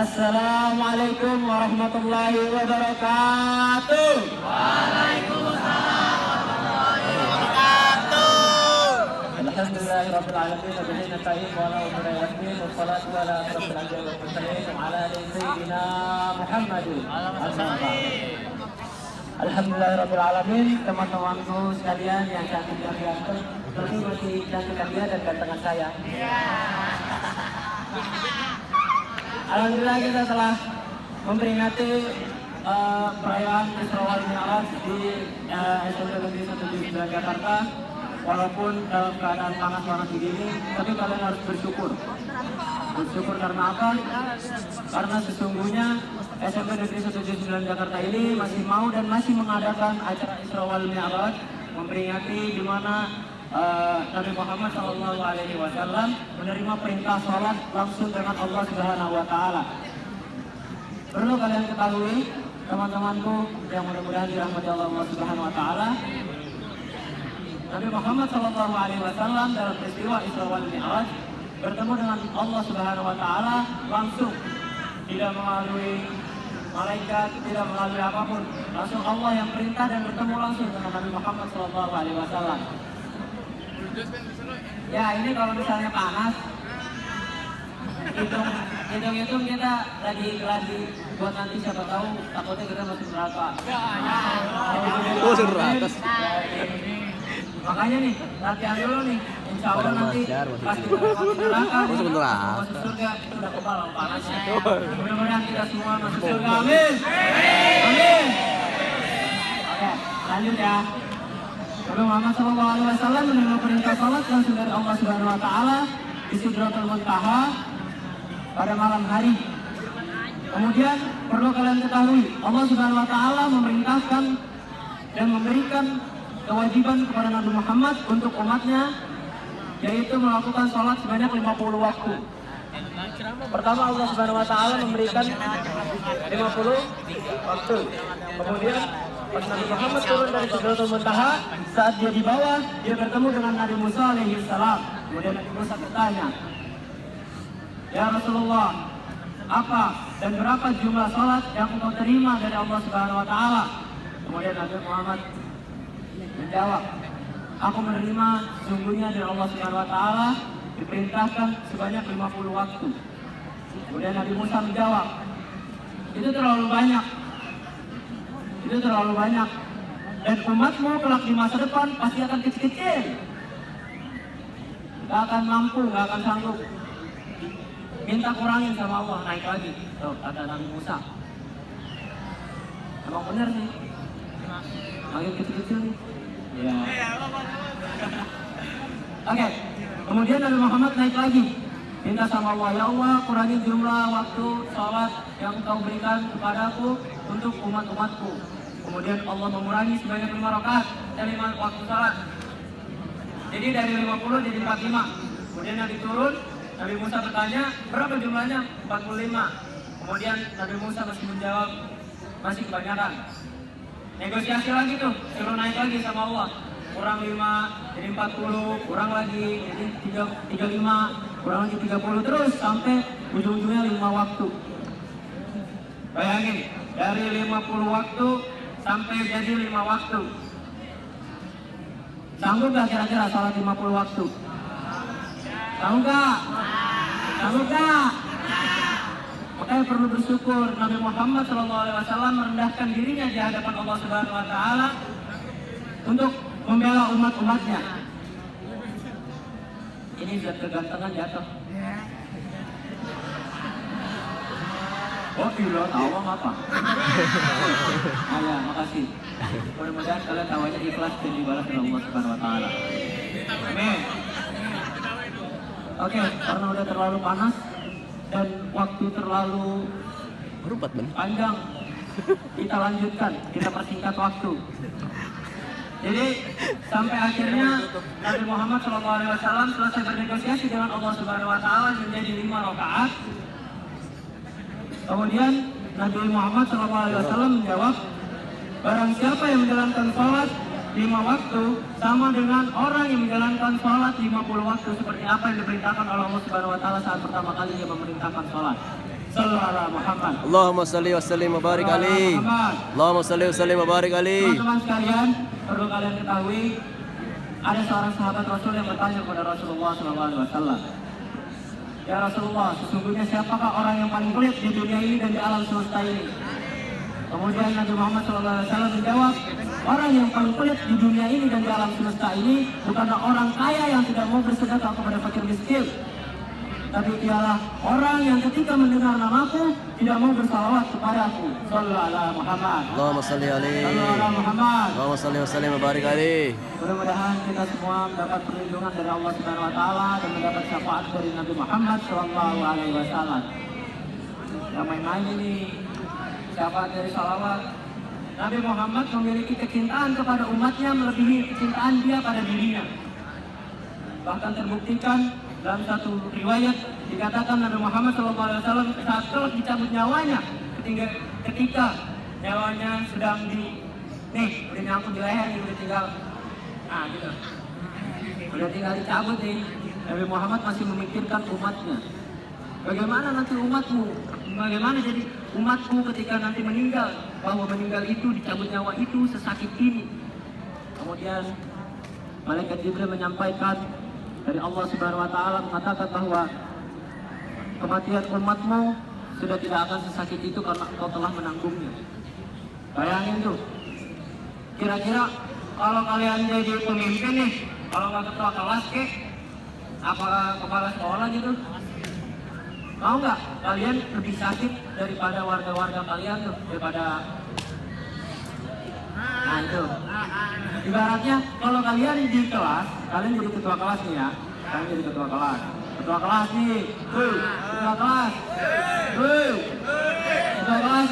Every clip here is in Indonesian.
Assalamualaikum warahmatullahi wabarakatuh. Waalaikumsalam warahmatullahi wabarakatuh. Alhamdulillahirabbil alamin wa bihi nasta'in wa ala umuri waddin wassalatu ala asyrafil anbiya'i wal mursalin wa ala ali sayyidina Muhammadin. Alhamdulillahirabbil alamin, teman-temanku sekalian yang cantik dan ganteng, tentu masih cantik dia dan gantengan saya. Alhamdulillah kita telah memperingati perayaan Isra wal Mi'raj di SMP Negeri 179 Jakarta. Walaupun dalam keadaan panas begini, tapi kalian harus bersyukur. Bersyukur karena apa? Karena sesungguhnya SMP Negeri 179 Jakarta ini masih mau dan masih mengadakan acara Isra wal Mi'raj, memperingati di mana Nabi Muhammad SAW menerima perintah sholat langsung dengan Allah Subhanahu Wa Taala. Perlu kalian ketahui, teman-temanku yang mudah-mudahan dirahmati Allah Subhanahu Wa Taala, Nabi Muhammad SAW dalam peristiwa Isra wal Mi'raj bertemu dengan Allah Subhanahu Wa Taala langsung, tidak melalui malaikat, tidak melalui apapun, langsung Allah yang perintah dan bertemu langsung dengan Nabi Muhammad SAW. Ya, ini kalau misalnya panas, hitung kita lagi buat nanti siapa tahu takutnya kita masuk neraka. Masuk neraka. Makanya nih, latihan dulu nih. Insya Allah nanti pas kita masuk neraka, masuk surga, itu udah kebal panasnya. Mudah-mudahan kita semua masuk surga. Amin. Amin. Oke, lanjut ya. Nabi Muhammad SAW menerima perintah salat langsung dari Allah Subhanahu Wa Taala di Sidratul Muntaha pada malam hari. Kemudian perlu kalian ketahui, Allah Subhanahu Wa Taala memerintahkan dan memberikan kewajiban kepada Nabi Muhammad untuk umatnya, yaitu melakukan salat sebanyak 50 waktu. Pertama, Allah Subhanahu Wa Taala memberikan 50 waktu. Kemudian pas Nabi Muhammad turun dari Sidratul Muntaha, saat dia di bawah, dia bertemu dengan Nabi Musa alaihi salam. Kemudian Nabi Musa bertanya, "Ya Rasulullah, apa dan berapa jumlah salat yang engkau terima dari Allah Subhanahu Wa Taala?" Kemudian Nabi Muhammad menjawab, "Aku menerima sungguhnya dari Allah Subhanahu Wa Taala diperintahkan sebanyak 50 waktu." Kemudian Nabi Musa menjawab, "Itu terlalu banyak. Itu terlalu banyak. Dan umatmu kelak di masa depan pasti akan kecil-kecil. Gak akan mampu, gak akan sanggup. Minta kurangin sama Allah, naik lagi." Tuh, kata Nabi Musa. Emang benar sih. Makin kecil-kecil nih. Ya. Oke. Kemudian Nabi Muhammad naik lagi. Minta sama Allah, "Ya Allah, kurangi jumlah waktu sholat yang Engkau berikan kepadaku untuk umat-umatku." Kemudian Allah mengurangi sebanyak 5 rakaat dan 5 waktu sholat. Jadi dari 50 jadi 45. Kemudian Nabi turun, Nabi Musa bertanya, "Berapa jumlahnya?" 45. Kemudian Nabi Musa masih menjawab, "Masih kebanyakan." Negosiasi lagi tuh, suruh naik lagi sama Allah. Kurang 5 jadi 40, kurang lagi jadi 35, kurang lagi 30, terus sampai ujung-ujungnya 5 waktu. Bayangin, dari 50 waktu sampai jadi 5 waktu. Sanggup gak kira-kira salat 50 waktu? Sanggup gak? Sanggup gak? Makanya perlu bersyukur, Nabi Muhammad SAW merendahkan dirinya di hadapan Allah Subhanahu Wa Taala untuk membela umat-umatnya. Ini zat kegantengan jatuh. Oh gila, tawang apa? Ya, makasih. Mudah-mudahan kalian tawanya ikhlas dan dibalas oleh Allah Subhanahu Wa Taala. Amin. Oke, karena udah terlalu panas dan waktu terlalu panjang, kita lanjutkan, kita persingkat waktu. Jadi sampai akhirnya Nabi Muhammad SAW selesai bernegosiasi dengan Allah Subhanahu Wa Taala menjadi 5 rakaat. Kemudian Nabi Muhammad SAW menjawab, "Barang siapa yang menjalankan sholat 5 waktu sama dengan orang yang menjalankan sholat 50 waktu." Seperti apa yang diperintahkan oleh Allah Subhanahu Wa Taala saat pertama kali dia memerintahkan sholat. Sallu ala Muhammad. Allahumma salli wa sallim wa barik alaihi. Allahumma salli wa sallim wa barik alaihi. Teman-teman sekalian, perlu kalian ketahui, ada seorang sahabat Rasul yang bertanya kepada Rasulullah SAW. Ya Rasulullah, sesungguhnya siapakah orang yang paling pelit di dunia ini dan di alam semesta ini? Kemudian Nabi Muhammad SAW menjawab, orang yang paling pelit di dunia ini dan di alam semesta ini bukanlah orang kaya yang tidak mau bersedekah kepada fakir miskin, tapi ialah orang yang ketika mendengar namaku tidak mau bersalawat kepadaku. Sallallahu ala Muhammad. Allahumma salli alaihi. Sallallahu ala Muhammad. Allahumma salli wa sallim wa barik alaihi. Mudah-mudahan kita semua mendapat perlindungan dari Allah Subhanahu wa taala dan mendapat syafaat dari Nabi Muhammad sallallahu alaihi wasallam. Yang main-main ini syafaat dari salawat. Nabi Muhammad memiliki kecintaan kepada umatnya melebihi kecintaan dia pada dirinya. Bahkan terbuktikan dalam satu riwayat dikatakan Nabi Muhammad SAW saat telah dicabut nyawanya, ketika nyawanya sedang udah nyangkut di leher, udah tinggal, gitu, udah tinggal dicabut nih. Nabi Muhammad masih memikirkan umatnya. Bagaimana nanti umatmu? Bagaimana jadi umatku ketika nanti meninggal? Bahwa meninggal itu, dicabut nyawa itu sesakit ini. Kemudian Malaikat Jibril menyampaikan dari Allah Subhanahu wa taala mengatakan bahwa kematian umatmu sudah tidak akan sesakit itu karena engkau telah menanggungnya. Bayangin tuh. Kira-kira kalau kalian jadi pemimpin nih, kalau nggak ketua kelas apa kepala sekolah gitu, mau nggak kalian lebih sakit daripada warga-warga kalian tuh, daripada itu. Ibaratnya kalau kalian di kelas, kalian jadi ketua kelas nih ya. Kalian jadi ketua kelas. Ketua kelas nih. Ketua kelas. Ketua kelas.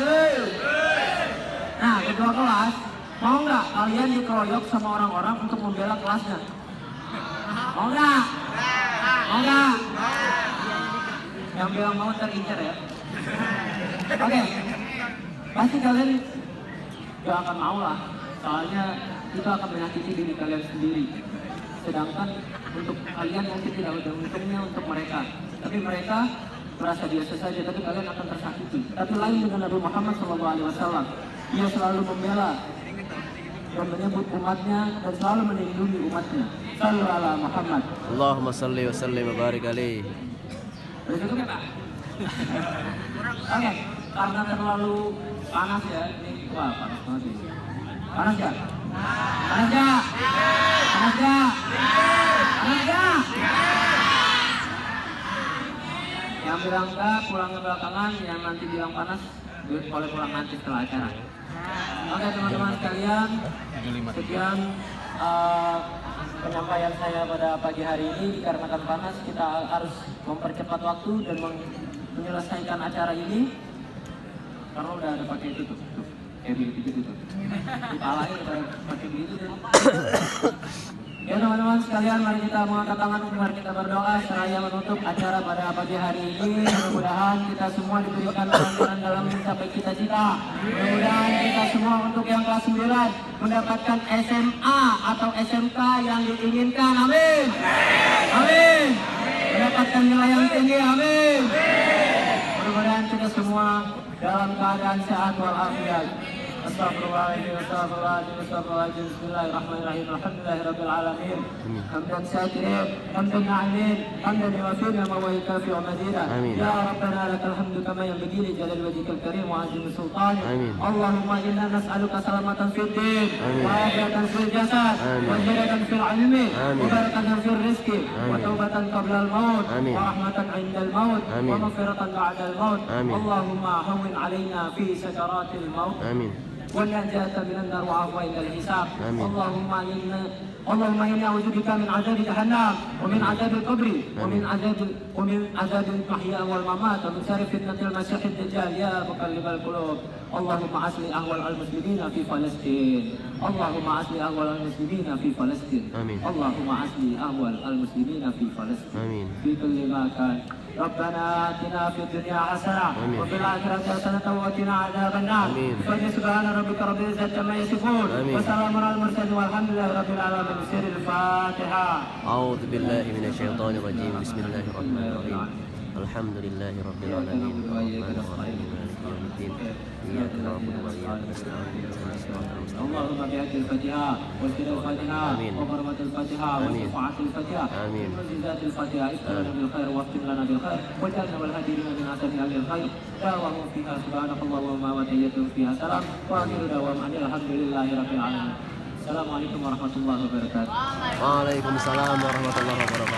Nah, ketua kelas, mau nggak kalian dikeroyok sama orang-orang untuk membela kelasnya? Mau nggak? Mau nggak? Yang bilang mau terincar ya. Oke. Pasti kalian gak akan mau lah. Soalnya itu akan menyakiti diri kalian sendiri. Sedangkan untuk kalian mungkin tidak ada untungnya untuk mereka. Tapi mereka merasa biasa saja, tapi kalian akan tersakiti. Tapi lain dengan Nabi Muhammad SAW. Dia selalu membela dan menyebut umatnya dan selalu melindungi umatnya. Sallallahu ala Muhammad. Allahumma salli wa sallim wa barik alaihi. Udah cukup ya Pak? Oke, karena terlalu panas ya. Ini wah panas banget ini. Panas gak? Panas gak? Panas gak? Panas gak? Yang bilang enggak, pulangnya belakangan. Yang nanti bilang panas, boleh pulang nanti setelah acara. Oke teman-teman sekalian, sekian penyampaian saya pada pagi hari ini. Dikarenakan panas, kita harus mempercepat waktu dan menyelesaikan acara ini. Karena udah ada pakai itu tuh. Kayak begitu tuh. Dipalain pakai begitu tuh. Ya teman-teman sekalian, mari kita mengangkat tangan, mari kita berdoa seraya menutup acara pada pagi hari ini. Mudah-mudahan kita semua diberikan kelancaran dalam mencapai cita-cita. Mudah-mudahan kita semua untuk yang kelas 9 mendapatkan SMA atau SMK yang diinginkan. Amin. Amin. Mendapatkan nilai yang tinggi. Amin. Mudah-mudahan kita semua dalam keadaan sehat walafiat. Astagfirullahaladzim, astagfirullahaladzim, astagfirullahaladzim. Bismillahirrahmanirrahim. Alhamdulillahirabbil alamin. Hamdan syakirin, hamdan na'imin, hamdan yuwafiqu ma wa yukafi'u mazida. Ya Rabbana lakal hamdu kama yanbaghi li jalali wajhikal karim wa 'azimi sultanik. Allahumma inna nas'aluka salamatan fid din, wa afiyatan fil jasad, wa hidayatan fil 'ilmi, wa barakatan fil rizqi, wa taubatan qabla al-maut, wa rahmatan 'inda al-maut, wa maghfiratan ba'da al-maut. Allahumma hawwin 'alaina fi sakaratil maut. والنجاة من النار وعفو عند الحساب. اللهم إني أعوذ بك من عذاب جهنم ومن عذاب القبر ومن عذاب المحيا والممات ومن شر فتنة المسيح الدجال يا مقلب القلوب. اللهم أصلح أحوال المسلمين في فلسطين. اللهم أصلح أحوال المسلمين في فلسطين. اللهم أصلح أحوال المسلمين في فلسطين في كل مكان. ربنا آتنا في الدنيا حسنة وفي الآخرة حسنة وقنا عذاب النار. سبحان ربك رب العزة عما يصفون وسلام على المرسلين والحمد لله رب العالمين. سر الفاتحة. أعوذ بالله من الشيطان الرجيم. بسم الله الرحمن الرحيم. Alhamdulillahi rabbil alamin. Arrahmanirrahim. Maliki yaumiddin. Iyyaka na'budu wa iyyaka nasta'in. Ihdinas siratal mustaqim. اللهم بهدي الفاتحة وسر الفاتحة آمين. وحرمة الفاتحة آمين. وشفاعة الفاتحة آمين. ومعجزات الفاتحة افتنا بالخير واختم لنا بالخير واجعلنا والهادين من أسد أهل الخير دعواهم فيها سبحانك اللهم وتحيتهم فيها سلام وآخر دعواهم أن الحمد لله رب العالمين. السلام عليكم ورحمة الله وبركاته. Waalaikumsalam warahmatullahi wabarakatuh.